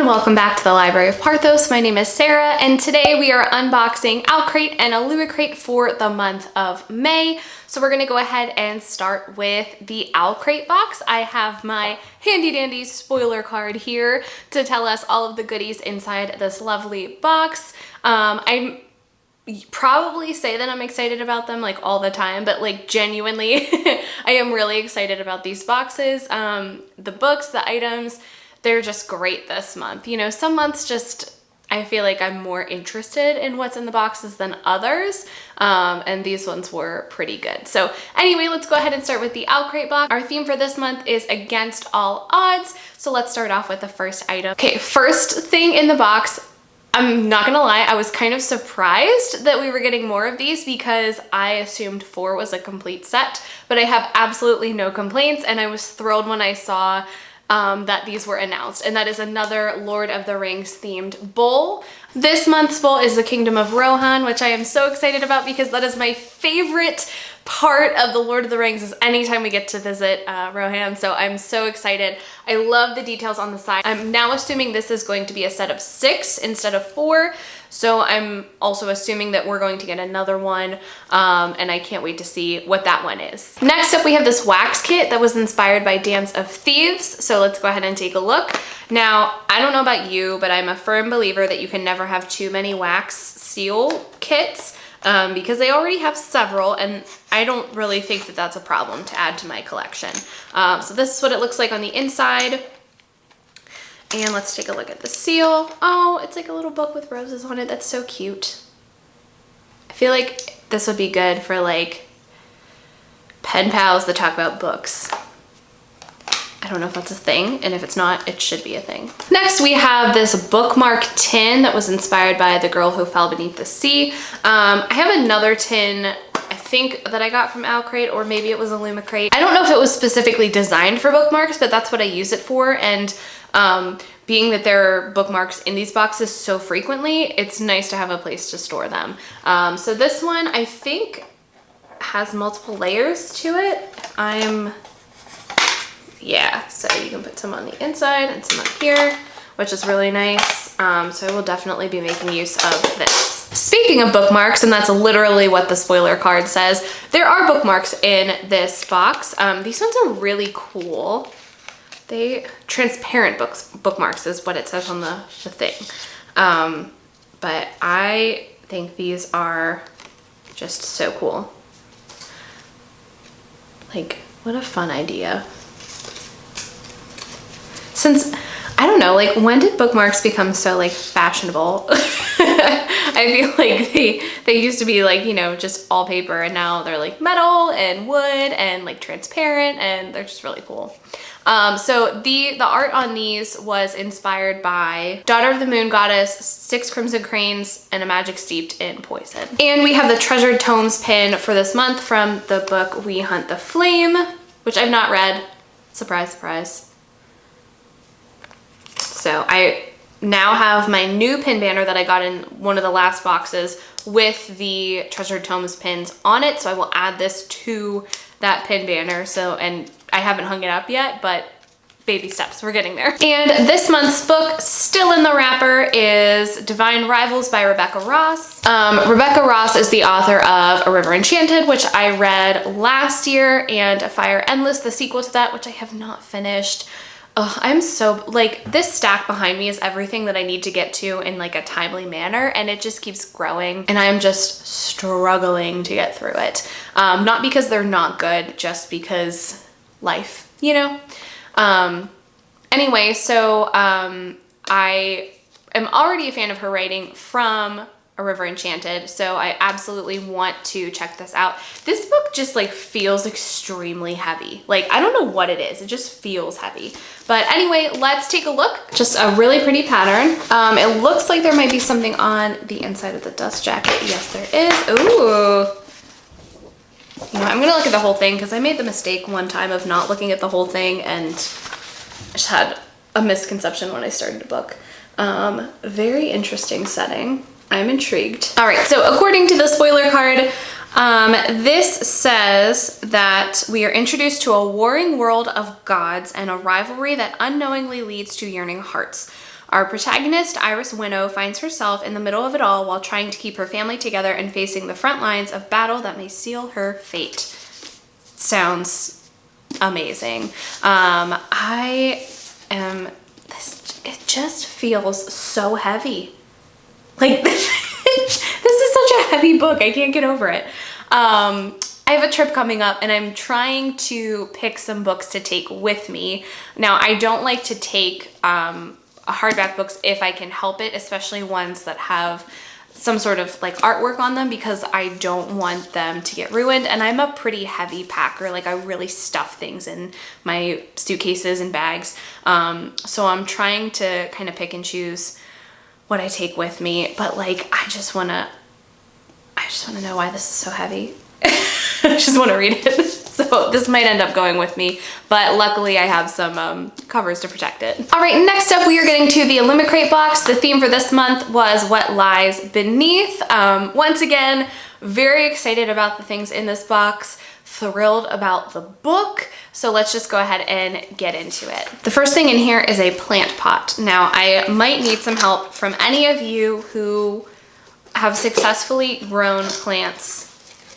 everyone, welcome back to the Library of Parthos. My name is Sarah, and today we are unboxing Owlcrate and Illumicrate for the month of May. So we're gonna go ahead and start with the Owlcrate box. I have my handy dandy spoiler card here to tell us all of the goodies inside this lovely box. I'm probably say that I'm excited about them like all the time, but like genuinely I am really excited about these boxes. The books, the items, they're just great this month. You know, some months just, I feel like I'm more interested in what's in the boxes than others. And these ones were pretty good. So anyway, let's go ahead and start with the Owlcrate box. Our theme for this month is against all odds. So let's start off with the first item. Okay, first thing in the box, I'm not gonna lie, I was kind of surprised that we were getting more of these because I assumed 4 was a complete set, but I have absolutely no complaints, and I was thrilled when I saw that these were announced, and that is another Lord of the Rings themed bowl. This month's bowl is the Kingdom of Rohan, which I am so excited about because that is my favorite part of the Lord of the Rings, is anytime we get to visit Rohan, so I'm so excited. I love the details on the side. I'm now assuming this is going to be a set of 6 instead of 4, so I'm also assuming that we're going to get another one, and I can't wait to see what that one is. Next up, we have this wax kit that was inspired by Dance of Thieves, so let's go ahead and take a look. Now, I don't know about you, but I'm a firm believer that you can never have too many wax seal kits, because they already have several, and I don't really think that that's a problem to add to my collection. So this is what it looks like on the inside. And let's take a look at the seal. Oh, it's like a little book with roses on it. That's so cute. I feel like this would be good for like pen pals that talk about books. I don't know if that's a thing, and if it's not, it should be a thing. Next, we have this bookmark tin that was inspired by The Girl Who Fell Beneath the Sea. I have another tin, I think, that I got from Owlcrate, or maybe it was Illumicrate. I don't know if it was specifically designed for bookmarks, but that's what I use it for, and being that there are bookmarks in these boxes so frequently, it's nice to have a place to store them. So this one, I think, has multiple layers to it. Yeah, so you can put some on the inside and some up here, which is really nice. So I will definitely be making use of this. Speaking of bookmarks, and that's literally what the spoiler card says, there are bookmarks in this box. These ones are really cool. Transparent bookmarks is what it says on the thing. But I think these are just so cool. Like, what a fun idea. Since, I don't know, like, when did bookmarks become so like fashionable? I feel like they used to be like, you know, just all paper, and now they're like metal and wood and like transparent, and they're just really cool. So the art on these was inspired by Daughter of the Moon Goddess, 6 Crimson Cranes, and a magic steeped in poison. And we have the Treasured Tomes pin for this month from the book We Hunt the Flame, which I've not read. Surprise, surprise. So I now have my new pin banner that I got in one of the last boxes with the Treasured Tomes pins on it. So I will add this to that pin banner. So, and I haven't hung it up yet, but baby steps, we're getting there. And this month's book, still in the wrapper, is Divine Rivals by Rebecca Ross. Rebecca Ross is the author of A River Enchanted, which I read last year, and A Fire Endless, the sequel to that, which I have not finished. Oh, I'm so, like, this stack behind me is everything that I need to get to in like a timely manner, and it just keeps growing, and I'm just struggling to get through it. Not because they're not good, just because life, you know? Anyway, so I am already a fan of her writing from A River Enchanted, so I absolutely want to check this out. This book just like feels extremely heavy. Like, I don't know what it is, it just feels heavy. But anyway, let's take a look. Just a really pretty pattern. It looks like there might be something on the inside of the dust jacket. Yes, there is. Ooh. You know, I'm gonna look at the whole thing because I made the mistake one time of not looking at the whole thing, and I just had a misconception when I started a book. Very interesting setting. I'm intrigued. All right, so according to the spoiler card, This says that we are introduced to a warring world of gods and a rivalry that unknowingly leads to yearning hearts. Our protagonist, Iris Winnow, finds herself in the middle of it all while trying to keep her family together and facing the front lines of battle that may seal her fate. Sounds amazing. It just feels so heavy. Like, this is such a heavy book. I can't get over it. I have a trip coming up and I'm trying to pick some books to take with me. Now, I don't like to take hardback books if I can help it, especially ones that have some sort of like artwork on them, because I don't want them to get ruined. And I'm a pretty heavy packer. Like, I really stuff things in my suitcases and bags. So I'm trying to kind of pick and choose what I take with me, but like, I just want to know why this is so heavy. I just want to read it. So this might end up going with me, but luckily I have some covers to protect it. All right, next up we are getting to the Illumicrate box. The theme for this month was What Lies Beneath. Once again, very excited about the things in this box, thrilled about the book. So let's just go ahead and get into it. The first thing in here is a plant pot. Now, I might need some help from any of you who have successfully grown plants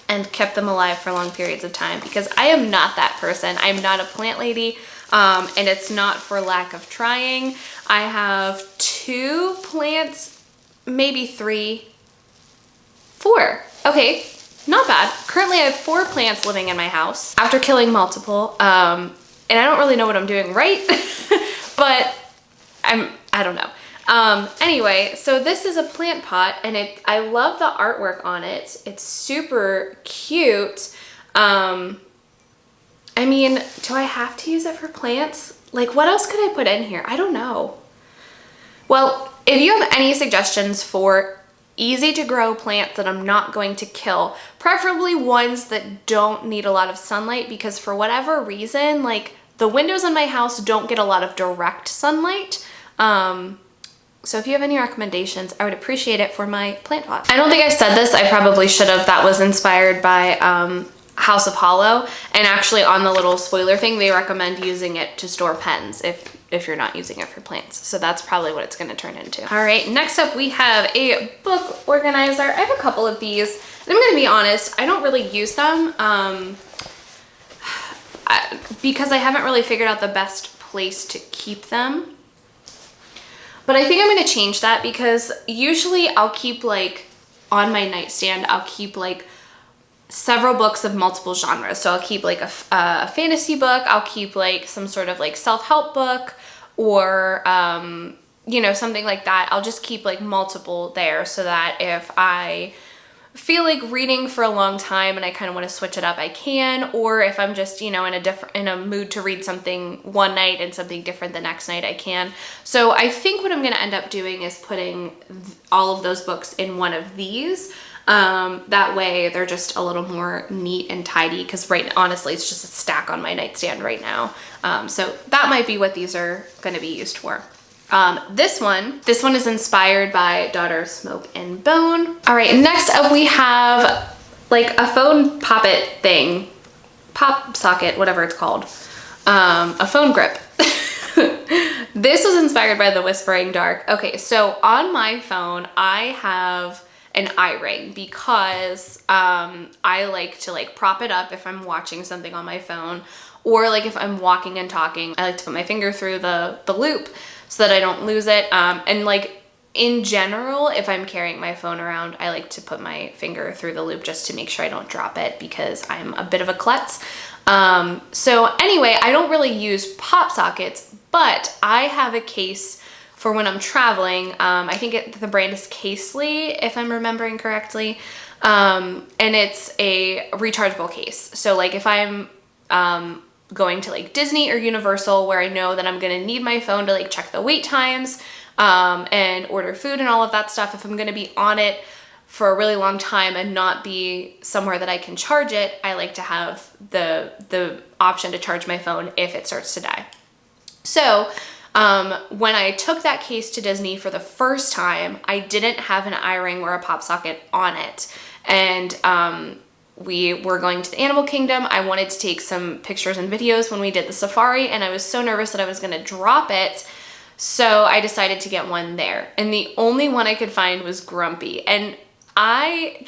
and kept them alive for long periods of time, because I am not that person. I'm not a plant lady, and it's not for lack of trying. I have 2 plants, maybe 3, 4. Okay, not bad. Currently I have 4 plants living in my house after killing multiple, and I don't really know what I'm doing right, but I don't know. Anyway, so this is a plant pot, and I love the artwork on it. It's super cute. I mean, do I have to use it for plants? Like, what else could I put in here? I don't know. Well, if you have any suggestions for easy to grow plants that I'm not going to kill, preferably ones that don't need a lot of sunlight, because for whatever reason, like, the windows in my house don't get a lot of direct sunlight. So if you have any recommendations, I would appreciate it for my plant pot. I don't think I said this, I probably should have. That was inspired by House of Hollow, and actually on the little spoiler thing, they recommend using it to store pens if you're not using it for plants. So that's probably what it's gonna turn into. All right, next up we have a book organizer. I have a couple of these, and I'm gonna be honest, I don't really use them because I haven't really figured out the best place to keep them. But I think I'm gonna change that, because usually I'll keep, like, on my nightstand, I'll keep like several books of multiple genres. So I'll keep like a fantasy book, I'll keep like some sort of like self-help book, or you know, something like that. I'll just keep like multiple there, so that if I feel like reading for a long time and I kind of want to switch it up, I can. Or if I'm just, you know, in a mood to read something one night and something different the next night, I can. So I think what I'm going to end up doing is putting all of those books in one of these. That way they're just a little more neat and tidy, because honestly, it's just a stack on my nightstand right now. So that might be what these are going to be used for. This one is inspired by Daughter Smoke and Bone. All right, next up we have like a phone poppet thing, pop socket, whatever it's called, a phone grip. This was inspired by The Whispering Dark. Okay, so on my phone, I have an eye ring, because I like to like prop it up if I'm watching something on my phone, or like if I'm walking and talking, I like to put my finger through the loop so that I don't lose it. And like in general, if I'm carrying my phone around, I like to put my finger through the loop just to make sure I don't drop it, because I'm a bit of a klutz. So anyway, I don't really use pop sockets, but I have a case for when I'm traveling. I think the brand is Casely, if I'm remembering correctly. And it's a rechargeable case. So like if I'm going to like Disney or Universal, where I know that I'm gonna need my phone to like check the wait times and order food and all of that stuff, if I'm gonna be on it for a really long time and not be somewhere that I can charge it, I like to have the option to charge my phone if it starts to die. So when I took that case to Disney for the first time, I didn't have an eye ring or a pop socket on it. And we were going to the animal kingdom. I wanted to take some pictures and videos when we did the safari, and I was so nervous that I was gonna drop it. So I decided to get one there. And the only one I could find was Grumpy. And I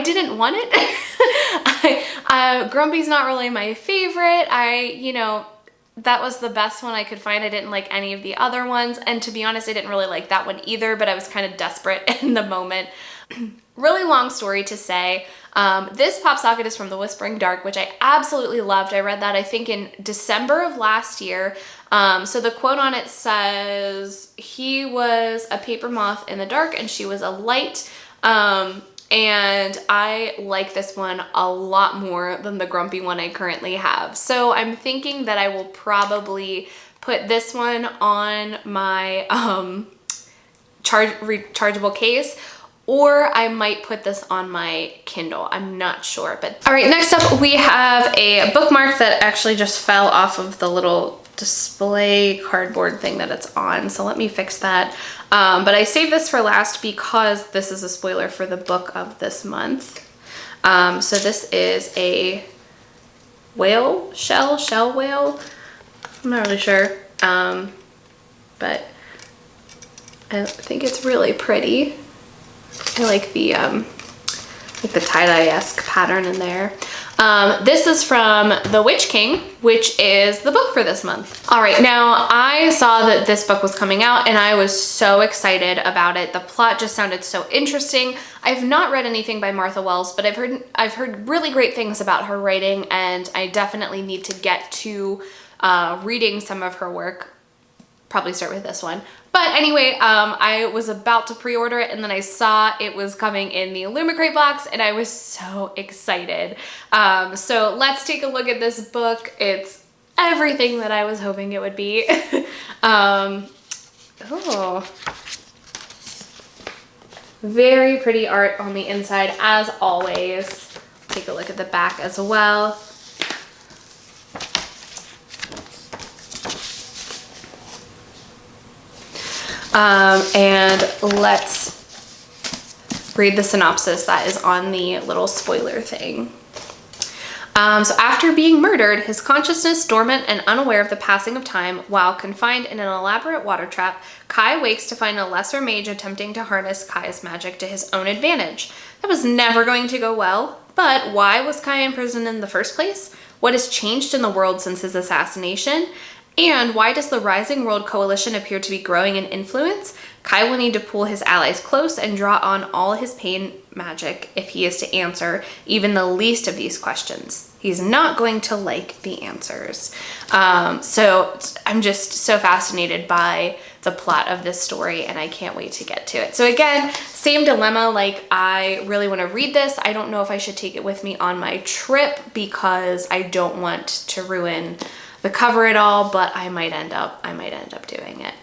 didn't want it. Grumpy's not really my favorite. That was the best one I could find. I didn't like any of the other ones. And to be honest, I didn't really like that one either, but I was kind of desperate in the moment. Really long story to say. This pop socket is from The Whispering Dark, which I absolutely loved. I read that, I think, in December of last year. So the quote on it says, he was a paper moth in the dark and she was a light. And I like this one a lot more than the Grumpy one I currently have. So I'm thinking that I will probably put this one on my rechargeable case, or I might put this on my Kindle. I'm not sure. But all right, next up we have a bookmark that actually just fell off of the little display cardboard thing that it's on. So let me fix that. But I saved this for last because this is a spoiler for the book of this month. So this is a shell whale. I'm not really sure. But I think it's really pretty. I like the tie-dye-esque pattern in there. This is from The Witch King, which is the book for this month. All right, now I saw that this book was coming out and I was so excited about it. The plot just sounded so interesting. I've not read anything by Martha Wells, but I've heard really great things about her writing, and I definitely need to get to reading some of her work. Probably start with this one. But anyway, I was about to pre-order it, and then I saw it was coming in the Illumicrate box, and I was so excited. So let's take a look at this book. It's everything that I was hoping it would be. Oh, very pretty art on the inside, as always. Take a look at the back as well. And let's read the synopsis that is on the little spoiler thing. So after being murdered, his consciousness dormant and unaware of the passing of time, while confined in an elaborate water trap, Kai wakes to find a lesser mage attempting to harness Kai's magic to his own advantage. That was never going to go well, but why was Kai imprisoned in the first place? What has changed in the world since his assassination? And why does the Rising World Coalition appear to be growing in influence? Kai will need to pull his allies close and draw on all his pain magic if he is to answer even the least of these questions. He's not going to like the answers. So I'm just so fascinated by the plot of this story, and I can't wait to get to it. So again, same dilemma, like I really want to read this. I don't know if I should take it with me on my trip because I don't want to ruin the cover at all, but I might end up doing it.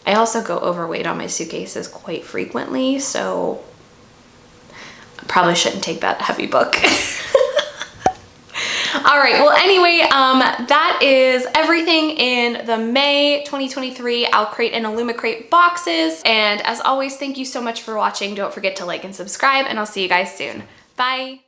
I also go overweight on my suitcases quite frequently, so I probably shouldn't take that heavy book. All right, well anyway, that is everything in the May 2023 Owlcrate and Illumicrate boxes. And as always, thank you so much for watching. Don't forget to like and subscribe, and I'll see you guys soon. Bye.